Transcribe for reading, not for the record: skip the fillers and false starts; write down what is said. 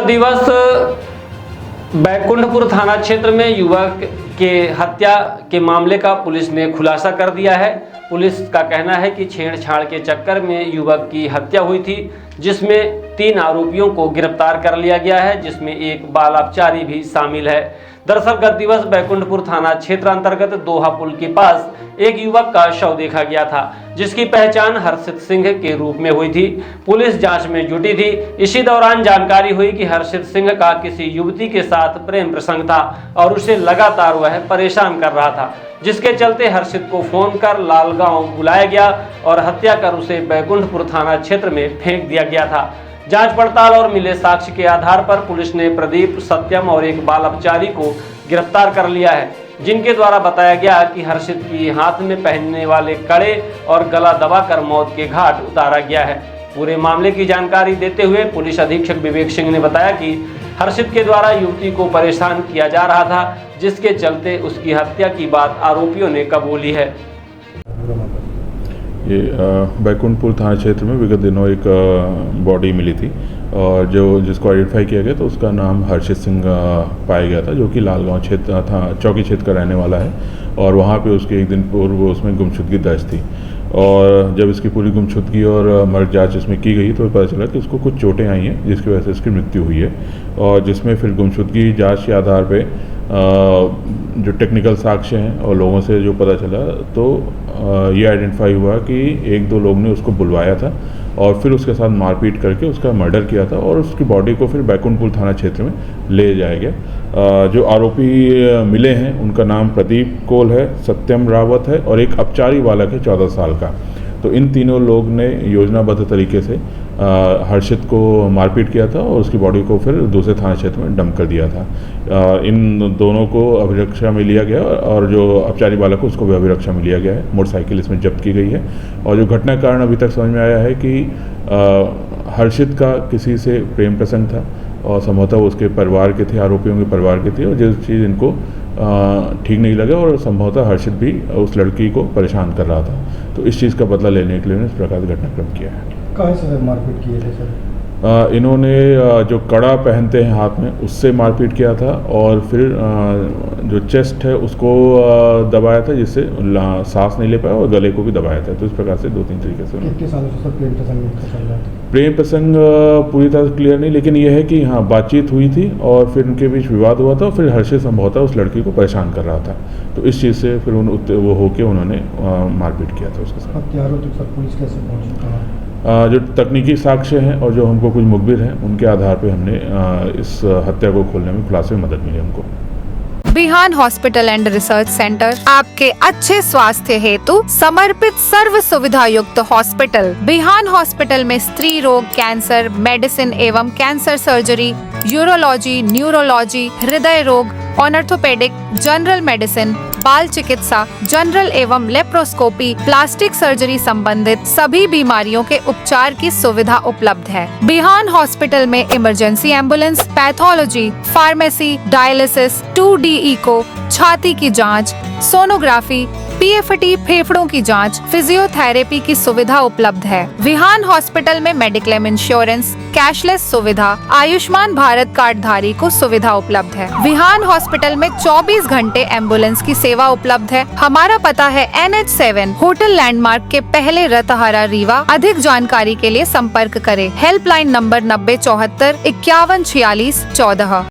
गत दिवस बैकुंठपुर थाना क्षेत्र में युवक के हत्या के मामले का पुलिस ने खुलासा कर दिया है। पुलिस का कहना है कि छेड़छाड़ के चक्कर में युवक की हत्या हुई थी, जिसमें 3 आरोपियों को गिरफ्तार कर लिया गया है, जिसमें एक बाल अपचारी भी शामिल है। दरअसल गत दिवस बैकुंठपुर थाना क्षेत्र अंतर्गत दोहा पुल के पास एक युवक का शव देखा गया था, जिसकी पहचान हर्षित सिंह के रूप में हुई थी। पुलिस जांच में जुटी थी। इसी दौरान जानकारी हुई कि हर्षित सिंह का किसी युवती के साथ प्रेम प्रसंग था और उसे लगातार वह परेशान कर रहा था, जिसके चलते हर्षित को फोन कर लालगांव बुलाया गया और हत्या कर उसे बैकुंठपुर थाना क्षेत्र में फेंक दिया गया था। जांच पड़ताल और मिले साक्ष्य के आधार पर पुलिस ने प्रदीप, सत्यम और एक बाल अपचारी को गिरफ्तार कर लिया है, जिनके द्वारा बताया गया कि हर्षित की हाथ में पहनने वाले कड़े और गला दबाकर मौत के घाट उतारा गया है। पूरे मामले की जानकारी देते हुए पुलिस अधीक्षक विवेक सिंह ने बताया कि हर्षित के द्वारा युवती को परेशान किया जा रहा था, जिसके चलते उसकी हत्या की बात आरोपियों ने कबूली है। ये बैकुंठपुर थाना क्षेत्र में विगत दिनों एक बॉडी मिली थी और जिसको आइडेंटिफाई किया गया तो उसका नाम हर्षित सिंह पाया गया था, जो कि लालगांव क्षेत्र था चौकी क्षेत्र का रहने वाला है। और वहाँ पे उसके एक दिन पूर्व उसमें गुमशुदगी दर्ज थी और जब इसकी पूरी गुमशुदगी और मर्ग जांच इसमें की गई तो पता चला कि उसको कुछ चोटें आई हैं, जिसकी वजह से इसकी मृत्यु हुई है। और जिसमें फिर गुमशुदगी जांच के आधार पे जो टेक्निकल साक्ष्य हैं और लोगों से जो पता चला तो ये आइडेंटिफाई हुआ कि 1-2 लोग ने उसको बुलवाया था और फिर उसके साथ मारपीट करके उसका मर्डर किया था और उसकी बॉडी को फिर बैकुंठपुर थाना क्षेत्र में ले जाया गया। जो आरोपी मिले हैं उनका नाम प्रदीप कोल है, सत्यम रावत है और एक अपचारी बालक है 14 साल का। तो इन तीनों लोग ने योजनाबद्ध तरीके से हर्षित को मारपीट किया था और उसकी बॉडी को फिर दूसरे थाना क्षेत्र में डंप कर दिया था। इन दोनों को अभिरक्षा में लिया गया और जो अपचारी बालक है उसको भी अभिरक्षा में लिया गया है। मोटरसाइकिल इसमें जब्त की गई है और जो घटना के कारण अभी तक समझ में आया है कि हर्षित का किसी से प्रेम प्रसंग था और संभवतः उसके परिवार के थे, आरोपियों के परिवार के थे और जिस चीज़ इनको ठीक नहीं लगा और संभवतः हर्षित भी उस लड़की को परेशान कर रहा था। तो इस चीज़ का बदला लेने के लिए इस प्रकार का घटनाक्रम किया है। कहाँ से मारपीट किए थे सर? इन्होंने जो कड़ा पहनते हैं हाथ में उससे मारपीट किया था और फिर जो चेस्ट है उसको दबाया था, जिससे सांस नहीं ले पाया और गले को भी दबाया था। तो इस प्रकार से 2-3 तरीके से कितने सालों से सर प्रेम प्रसंग चल रहा था? प्रेम प्रसंग पूरी तरह से क्लियर नहीं, लेकिन यह है कि हाँ बातचीत हुई थी और फिर उनके बीच विवाद हुआ था और फिर हर्षित संभवतः उस लड़की को परेशान कर रहा था। तो इस चीज़ से फिर वो होके उन्होंने मारपीट किया था उसके साथ। हत्यारों तक सर पुलिस कैसे पहुंची? जो तकनीकी साक्ष्य हैं और जो हमको कुछ मुखबिर हैं उनके आधार पे हमने इस हत्या को खोलने में खुलासे में मदद मिली हमको। बिहान हॉस्पिटल एंड रिसर्च सेंटर आपके अच्छे स्वास्थ्य हेतु समर्पित सर्व सुविधा युक्त हॉस्पिटल। बिहान हॉस्पिटल में स्त्री रोग, कैंसर, मेडिसिन एवं कैंसर सर्जरी, यूरोलॉजी, न्यूरोलॉजी, हृदय रोग, ऑर्थोपेडिक, जनरल मेडिसिन, बाल चिकित्सा, जनरल एवं लेप्रोस्कोपी, प्लास्टिक सर्जरी संबंधित सभी बीमारियों के उपचार की सुविधा उपलब्ध है। बिहान हॉस्पिटल में emergency ambulance, pathology, pharmacy, dialysis, 2D echo, छाती की जांच, सोनोग्राफी, PFT फेफड़ों की जांच, फिजियोथेरेपी की सुविधा उपलब्ध है। विहान हॉस्पिटल में मेडिक्लेम इंश्योरेंस, कैशलेस सुविधा, आयुष्मान भारत कार्ड धारी को सुविधा उपलब्ध है। विहान हॉस्पिटल में 24 घंटे एम्बुलेंस की सेवा उपलब्ध है। हमारा पता है NH7 होटल लैंडमार्क के पहले रतहरा रीवा। अधिक जानकारी के लिए संपर्क करें। Helpline number 9074 5146 14।